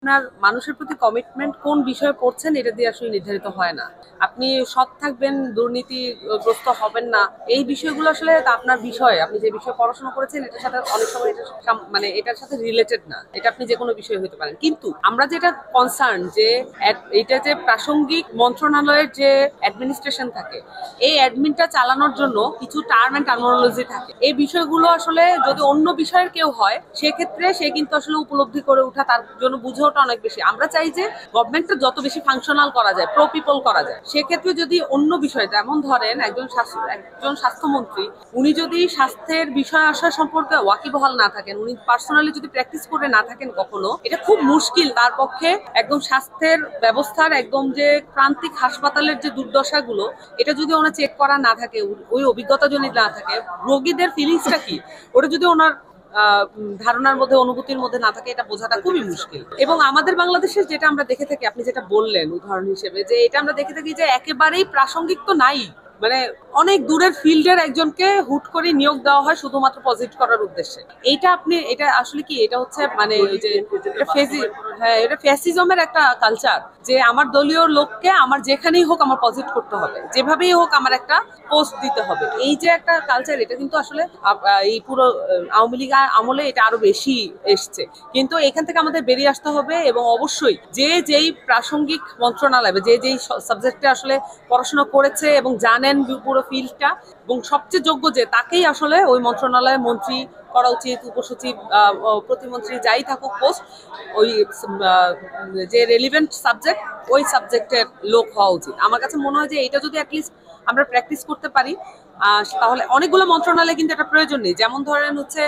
আপনার মানুষের প্রতি কমিটমেন্ট কোন বিষয়ে পড়ছেন এটা দিয়ে আসলে নির্ধারিত হয় না। আপনি সৎ থাকবেন, দুর্নীতিগ্রস্ত হবেন না, এই বিষয়গুলো আসলে আপনার বিষয়, আপনি যে বিষয়ে পড়াশোনা করেছেন এটার সাথে অনেক সময় এটা মানে এটার সাথে রিলেটেড না। এটা আপনি যে কোনো বিষয় হতে পারেন, কিন্তু আমরা যেটা কনসার্ন যে এটা যে প্রাসঙ্গিক মন্ত্রণালয়ের যে অ্যাডমিনিস্ট্রেশন থাকে, এই অ্যাডমিনটা চালানোর জন্য কিছু টার্ম অ্যান্ড টার্মিনোলজি থাকে। এই বিষয়গুলো আসলে যদি অন্য বিষয়ের কেউ হয় সেক্ষেত্রে সে কিন্তু আসলে উপলব্ধি করে ওঠা, তার জন্য বুঝে ওঠা অনেক বেশি। আমরা চাই যে গভর্নমেন্টটা যত বেশি ফাংশনাল করা যায়, প্রো পিপল করা যায়। সেক্ষেত্রে যদি অন্য বিষয়, যেমন ধরেন একজন স্বাস্থ্যমন্ত্রী, উনি যদি স্বাস্থ্যের বিষয় আশয় সম্পর্কে ওয়াকিবহাল না থাকেন, উনি পার্সোনালি যদি প্র্যাকটিস করে না থাকেন কখনো, এটা খুব মুশকিল তার পক্ষে একদম স্বাস্থ্যের ব্যবস্থার একদম যে প্রান্তিক হাসপাতালের যে দুর্দশাগুলো, এটা যদি ওনার চেক করা না থাকে, ওই অভিজ্ঞতা যদি না থাকে, রোগীদের ফিলিংসটা কি ওটা যদি ওনার ধারণার মধ্যে, অনুভূতির মধ্যে না থাকে, এটা বোঝাটা খুবই মুশকিল। এবং আমাদের বাংলাদেশের যেটা আমরা দেখে থাকি, আপনি যেটা বললেন উদাহরণ হিসেবে, যে এটা আমরা দেখে থাকি যে একেবারেই প্রাসঙ্গিক তো নাই, মানে অনেক দূরের ফিল্ডের একজনকে হুট করে নিয়োগ দেওয়া হয় শুধুমাত্র পজিটিভ করার উদ্দেশ্যে। এটা আসলে কি, এটা হচ্ছে মানে ওই যে এটা ফ্যাসিজমের একটা কালচার, যে আমার দলীয় লোককে আমার যেখানেই হোক আমার পজিটিভ করতে হবে, যেভাবেই হোক আমার একটা পোস্ট দিতে হবে। এই যে একটা কালচার, এটা কিন্তু আসলে এই পুরো আওয়ামী লীগ আমলে এটা আরো বেশি এসছে। কিন্তু এখান থেকে আমাদের বেরিয়ে আসতে হবে, এবং অবশ্যই যেই প্রাসঙ্গিক মন্ত্রণালয়, যেই সাবজেক্টে আসলে পড়াশোনা করেছে এবং জানেন পুরো ফিল্ডটা, এবং সবচেয়ে যোগ্য যে তাকেই আসলে ওই মন্ত্রণালয়ের মন্ত্রী করা উচিত, উপসচিব, প্রতিমন্ত্রী, যাই থাকুক পোস্ট, ওই যে রেলিভেন্ট সাবজেক্ট, ওই সাবজেক্টের লোক হওয়া উচিত। আমার কাছে মনে হয় যে এটা যদি অ্যাটলিস্ট আমরা প্র্যাকটিস করতে পারি, তাহলে অনেকগুলো মন্ত্রণালয়ে কিন্তু এটা প্রয়োজন নেই। যেমন ধরেন হচ্ছে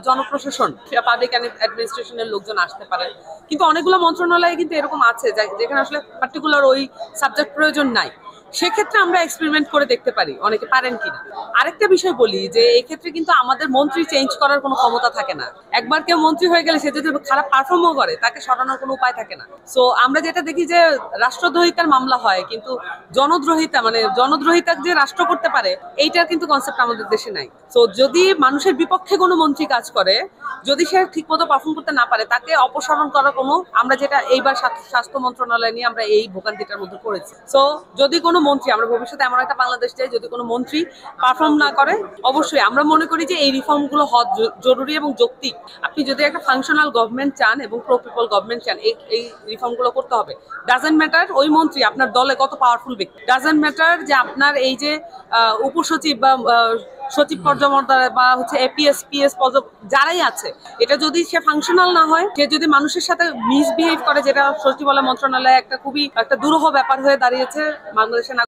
জনপ্রশাসন, পাবলিক অ্যাডমিনিস্ট্রেশনের লোকজন আসতে পারে, কিন্তু অনেকগুলো মন্ত্রণালয়ে কিন্তু এরকম আছে যেখানে আসলে পার্টিকুলার ওই সাবজেক্ট প্রয়োজন নাই। সেক্ষেত্রে আমরা এক্সপেরিমেন্ট করে দেখতে পারি অনেকে পারেন কিনা। আরেকটা বিষয় বলি, যে এক্ষেত্রে কিন্তু আমাদের মন্ত্রী চেঞ্জ করার কোনো ক্ষমতা থাকে না। একবার কেউ মন্ত্রী হয়ে গেলে সে যদি খারাপ পারফর্মও করে, তাকে সরানোর কোনো উপায় থাকে না। সো আমরা যেটা দেখি যে রাষ্ট্রদ্রোহিতার মামলা হয়, কিন্তু জনদ্রোহিতা যে রাষ্ট্র করতে পারে, এইটার কিন্তু কনসেপ্ট আমাদের দেশে নাই। সো যদি মানুষের বিপক্ষে কোনো মন্ত্রী কাজ করে, যদি সে ঠিকমতো পারফর্ম করতে না পারে, তাকে অপসারণ করার কোনো, আমরা যেটা এইবার স্বাস্থ্য মন্ত্রণালয় নিয়ে আমরা এই ভোগান্তিটার মধ্যে পড়েছি। সো যদি কোনো মন্ত্রী, আমরা ভবিষ্যতে এমন একটা বাংলাদেশ চাই, যদি কোনো মন্ত্রী পারফর্ম না করে, অবশ্যই আমরা মনে করি যে এই রিফর্মগুলো হওয়া জরুরি এবং যৌক্তিক। আপনি যদি একটা ফাংশনাল গভর্নমেন্ট চান এবং প্রো পিপল গভর্নমেন্ট চান, এই রিফর্মগুলো করতে হবে। ডাজেন্ট ম্যাটার ওই মন্ত্রী আপনার দলে কত পাওয়ারফুল ব্যক্তি, ডাজেন্ট ম্যাটার যে আপনার এই যে উপসচিব বা সচিব পর্যায়ে বা হচ্ছে এপিএস পিএস যারাই আছে, এটা যদি সে ফাংশনাল না হয়, সে যদি মানুষের সাথে মিসবিহেভ করে, যেটা সচিবালয় মন্ত্রণালয়ে একটা খুবই একটা দুরূহ ব্যাপার হয়ে দাঁড়িয়েছে বাংলাদেশের